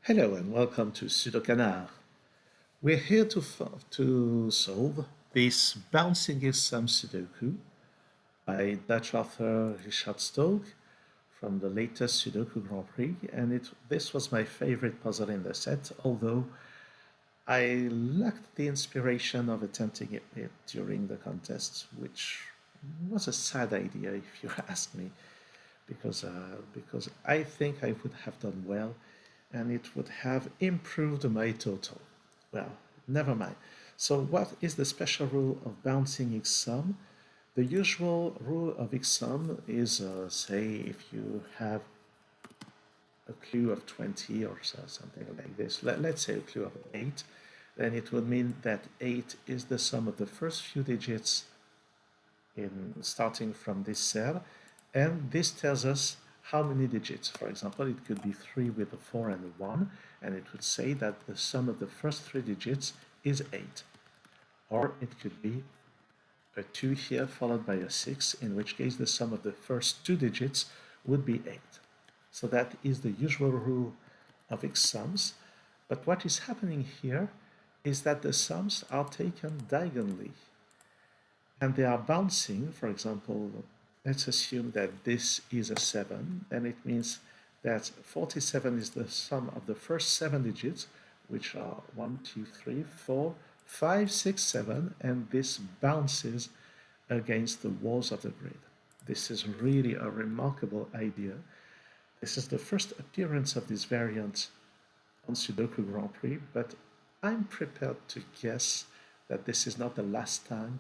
Hello and welcome to SudoKanard. We're here to solve this bouncing exam Sudoku by Dutch author Richard Stolk from the latest Sudoku Grand Prix, and this was my favorite puzzle in the set, although I lacked the inspiration of attempting it during the contest, which was a sad idea if you ask me, because I think I would have done well and it would have improved my total. Well, never mind. So what is the special rule of bouncing exam? The usual rule of exam is, say, if you have a clue of 20 or so, something like this, let's say a clue of 8, then it would mean that 8 is the sum of the first few digits in starting from this cell, and this tells us how many digits. For example, it could be 3 with a 4 and a 1, and it would say that the sum of the first 3 digits is 8. Or it could be a 2 here followed by a 6, in which case the sum of the first 2 digits would be 8. So that is the usual rule of exams. But what is happening here is that the sums are taken diagonally, and they are bouncing. For example, let's assume that this is a 7, and it means that 47 is the sum of the first 7 digits, which are 1, 2, 3, 4, 5, 6, 7, and this bounces against the walls of the grid. This is really a remarkable idea. This is the first appearance of this variant on Sudoku Grand Prix, but I'm prepared to guess that this is not the last time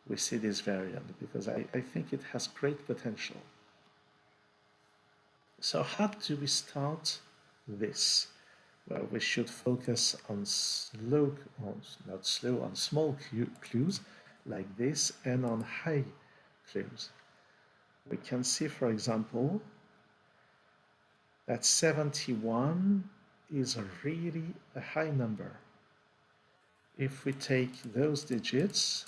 we see this variant, because I think it has great potential. So how do we start this? Well, we should focus on small clues like this and on high clues. We can see, for example, that 71 is really a high number. If we take those digits,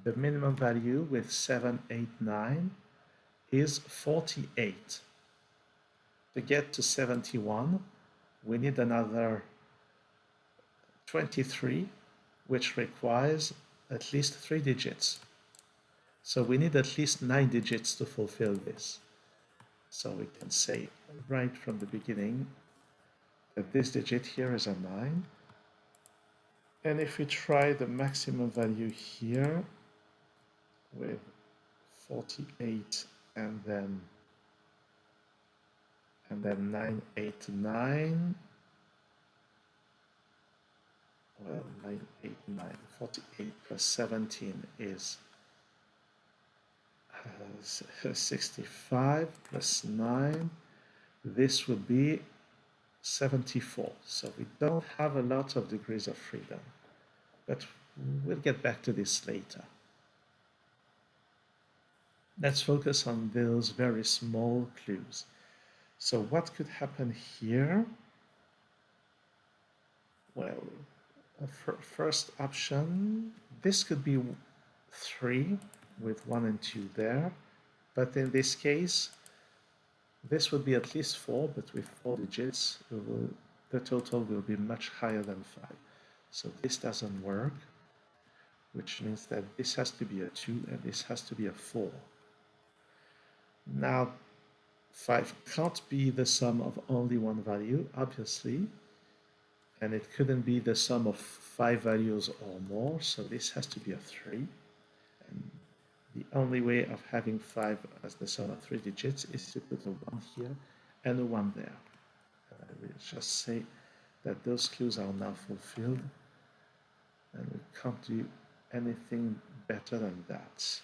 the minimum value with 7, 8, 9 is 48. To get to 71, we need another 23, which requires at least 3 digits. So we need at least 9 digits to fulfill this. So we can say right from the beginning that this digit here is a 9. And if we try the maximum value here with 48 and then 989, well, 989, 48 plus 17 is 65 plus 9, this would be 74. So we don't have a lot of degrees of freedom, but we'll get back to this later. Let's focus on those very small clues. So what could happen here? Well, first option, this could be 3 with 1 and 2 there, but in this case, this would be at least 4, but with 4 digits, the total will be much higher than 5. So this doesn't work, which means that this has to be a 2 and this has to be a 4. Now, 5 can't be the sum of only one value, obviously, and it couldn't be the sum of 5 values or more, so this has to be a 3. And the only way of having 5 as the sum of 3 digits is to put a 1 here and a 1 there. And I will just say that those clues are now fulfilled, and we can't do anything better than that.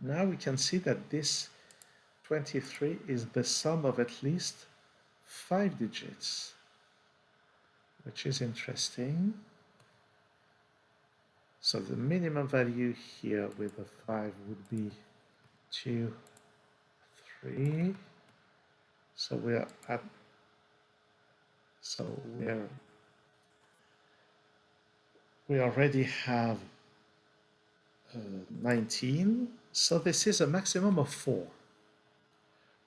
Now we can see that this 23 is the sum of at least 5 digits, which is interesting. So the minimum value here with the 5 would be 2, 3. So we already have 19. So this is a maximum of 4,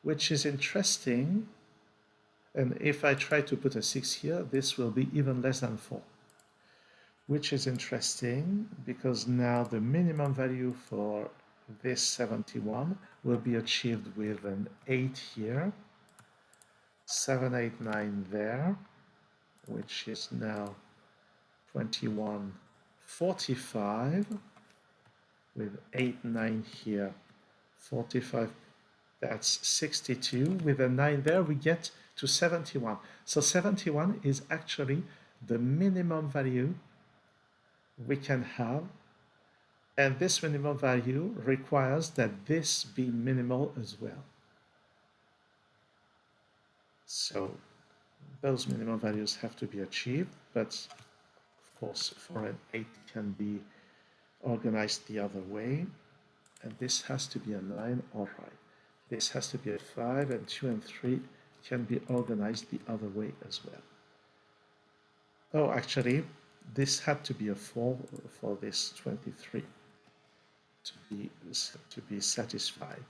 which is interesting And if I try to put a 6 here, this will be even less than 4, which is interesting because now the minimum value for this 71 will be achieved with an 8 here, 7, 8, 9 there, which is now 21, 45, with 8, 9 here, 45, that's 62. With a 9 there, we get to 71. So 71 is actually the minimum value we can have, and this minimum value requires that this be minimal as well. So those minimum values have to be achieved, but of course for an 8 can be organized the other way, and this has to be a 9, all right. This has to be a 5, and 2 and 3 can be organized the other way as well. Oh, actually, this had to be a 4 for this 23 to be satisfied.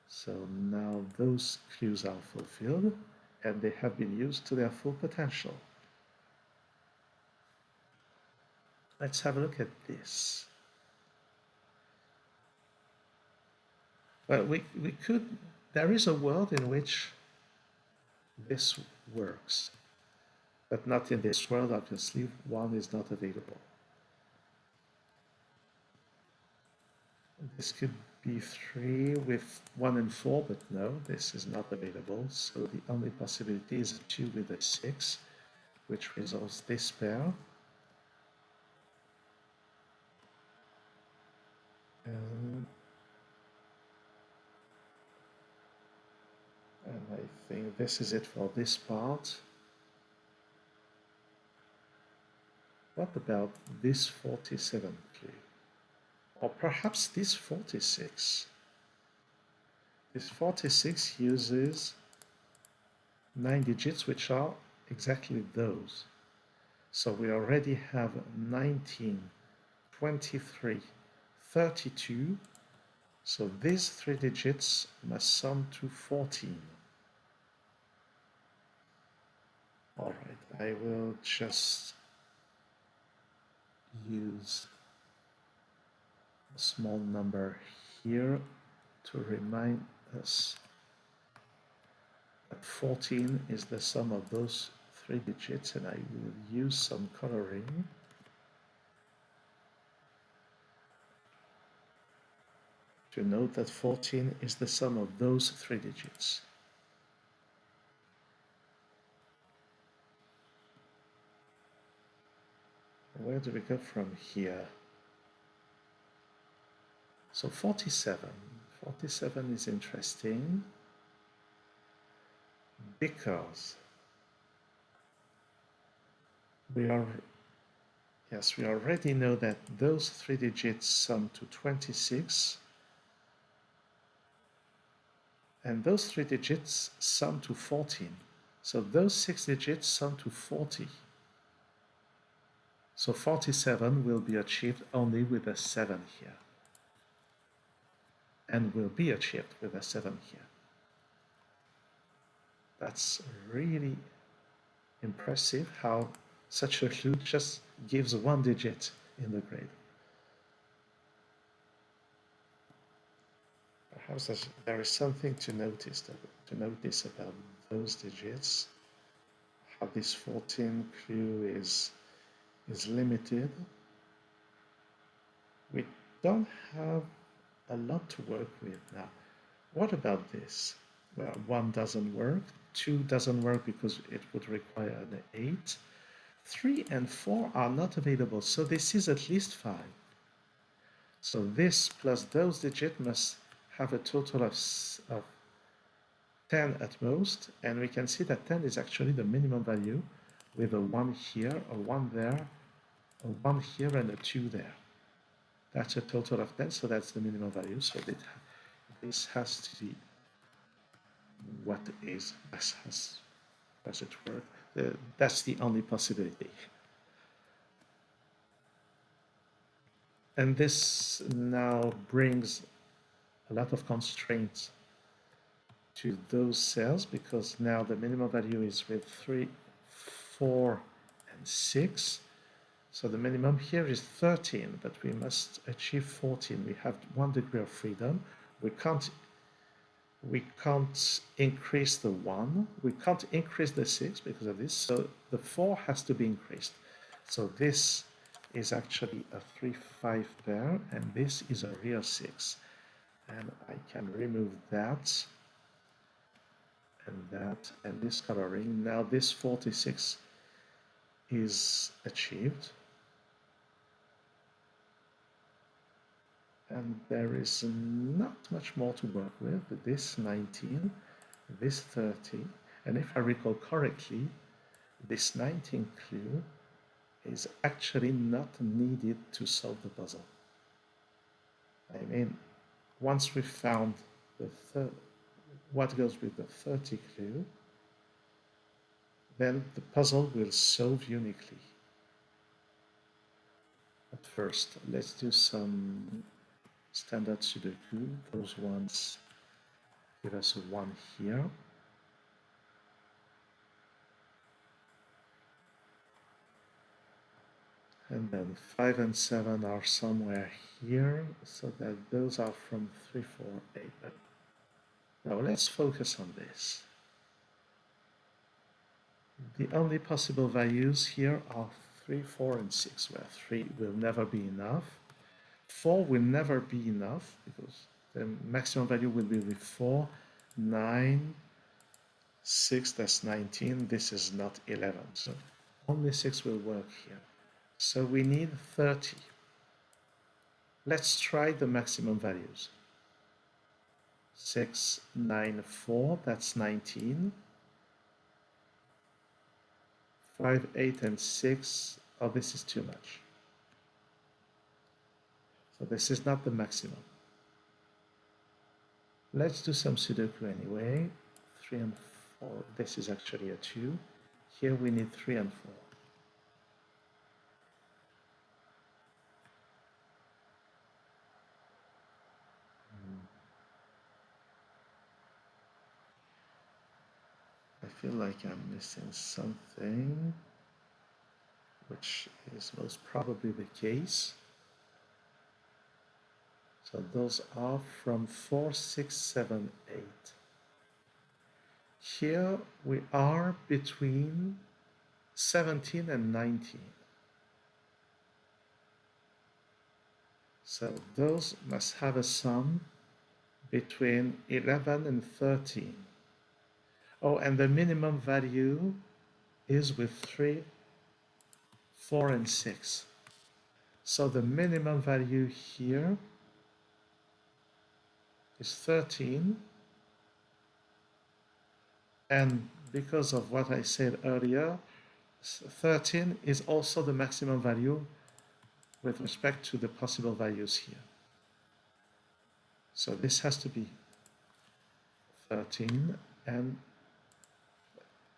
So now those clues are fulfilled, and they have been used to their full potential. Let's have a look at this. Well, there is a world in which this works, but not in this world, obviously. 1 is not available. This could be 3 with 1 and 4, but no, this is not available. So the only possibility is a 2 with a 6, which resolves this pair. And I think this is it for this part. What about this 47 clue? Or perhaps this 46? This 46 uses 9 digits, which are exactly those. So we already have 19, 23, 32. So these 3 digits must sum to 14. All right, I will just use a small number here to remind us that 14 is the sum of those 3 digits, and I will use some coloring to note that 14 is the sum of those 3 digits. Where do we go from here? So 47. 47 is interesting because we already know that those 3 digits sum to 26, and those 3 digits sum to 14. So those 6 digits sum to 40. So 47 will be achieved only with a 7 here, and will be achieved with a 7 here. That's really impressive how such a clue just gives 1 digit in the grade. Perhaps there is something to notice about those digits, how this 14 clue is limited. We don't have a lot to work with now. What about this? Well, 1 doesn't work, 2 doesn't work because it would require an 8. 3 and 4 are not available, so this is at least 5. So this plus those digits must have a total of 10 at most, and we can see that 10 is actually the minimum value with a 1 here, a 1 there, a 1 here, and a 2 there. That's a total of 10, so that's the minimum value. So this has to be what is, does it work? That's the only possibility. And this now brings a lot of constraints to those cells because now the minimum value is with 3, 4, and 6. So the minimum here is 13, but we must achieve 14. We have 1 degree of freedom. We can't increase the 1. We can't increase the 6 because of this. So the 4 has to be increased. So this is actually a 3, 5 pair, and this is a real 6. And I can remove that and that and this coloring. Now this 46 is achieved. And there is not much more to work with. This 19, this 30, and if I recall correctly, this 19 clue is actually not needed to solve the puzzle. I mean, once we've found what goes with the 30 clue, then the puzzle will solve uniquely. But first, let's do some standard Sudoku. Those ones give us a 1 here. And then 5 and 7 are somewhere here, so that those are from 3, 4, 8. But now let's focus on this. The only possible values here are 3, 4, and 6, where 3 will never be enough. 4 will never be enough, because the maximum value will be with 4, 9, 6, that's 19, this is not 11, so only 6 will work here. So we need 30. Let's try the maximum values. 6, 9, 4, that's 19. 5, 8, and 6, oh, this is too much. So this is not the maximum. Let's do some Sudoku anyway. 3 and 4, this is actually a 2. Here we need 3 and 4. I feel like I'm missing something, which is most probably the case. So those are from 4, 6, 7, 8. Here we are between 17 and 19. So those must have a sum between 11 and 13. Oh, and the minimum value is with 3, 4, and 6. So the minimum value here is 13. And because of what I said earlier, 13 is also the maximum value with respect to the possible values here. So this has to be 13, and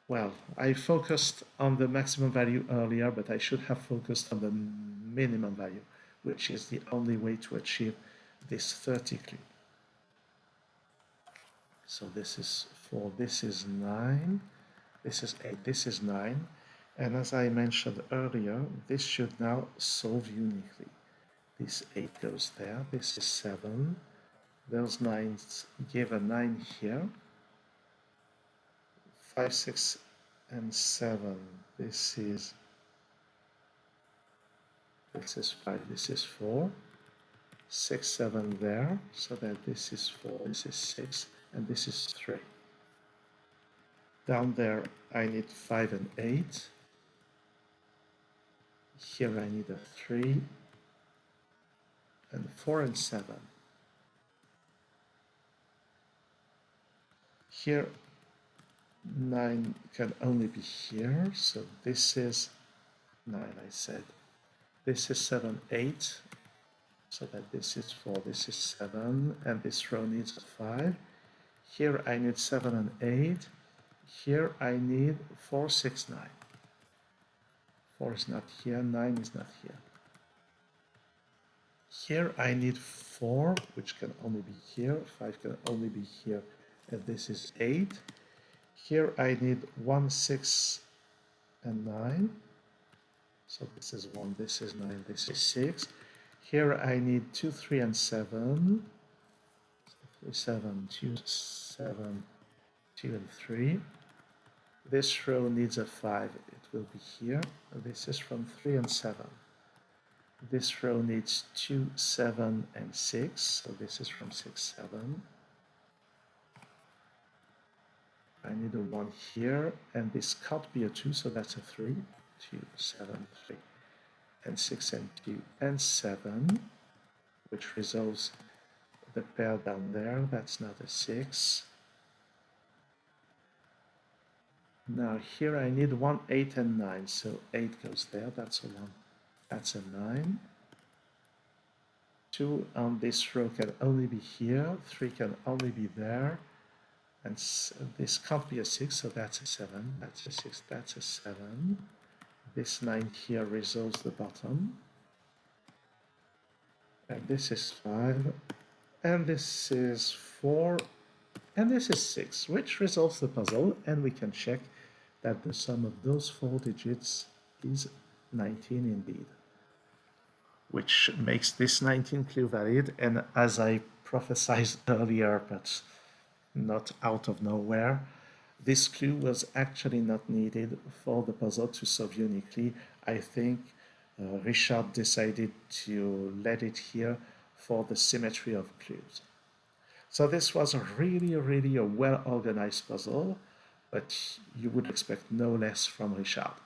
well, I focused on the maximum value earlier, but I should have focused on the minimum value, which is the only way to achieve this 30 clue. So this is 4, this is 9, this is 8, this is 9, and as I mentioned earlier, this should now solve uniquely. This 8 goes there, this is 7, those 9s give a 9 here, 5, 6, and 7, this is 5, this is 4, 6, 7 there, so that this is 4, this is 6, and this is 3. Down there I need 5 and 8. Here I need a 3, and 4 and 7. Here 9 can only be here, so this is 9, I said. This is 7, 8, so that this is 4, this is 7, and this row needs a 5. Here I need 7 and 8. Here I need 4, 6, 9. 4 is not here, 9 is not here. Here I need 4, which can only be here, 5 can only be here, and this is 8. Here I need 1, 6, and 9. So this is 1, this is 9, this is 6. Here I need 2, 3, and 7. 3, 7, 2, 7, 2, and 3. This row needs a 5. It will be here. This is from 3 and 7. This row needs 2, 7, and 6. So this is from 6, 7. I need a 1 here, and this can't be a 2, so that's a 3. 2, 7, 3, and 6, and 2, and 7, which resolves the pair down there. That's not a 6. Now here I need 1, 8, and 9, so 8 goes there. That's a 1. That's a 9. 2 on this row can only be here. 3 can only be there. And this can't be a 6, so that's a 7. That's a 6. That's a 7. This 9 here resolves the bottom. And this is 5. And this is 4. And this is 6, which resolves the puzzle. And we can check that the sum of those 4 digits is 19 indeed, which makes this 19 clue valid. And as I prophesied earlier, but not out of nowhere, this clue was actually not needed for the puzzle to solve uniquely. I think Richard decided to let it here for the symmetry of clues. So this was really a well-organized puzzle, but you would expect no less from Richard.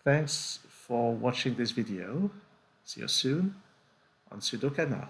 Thanks for watching this video. See you soon on SudoKanard.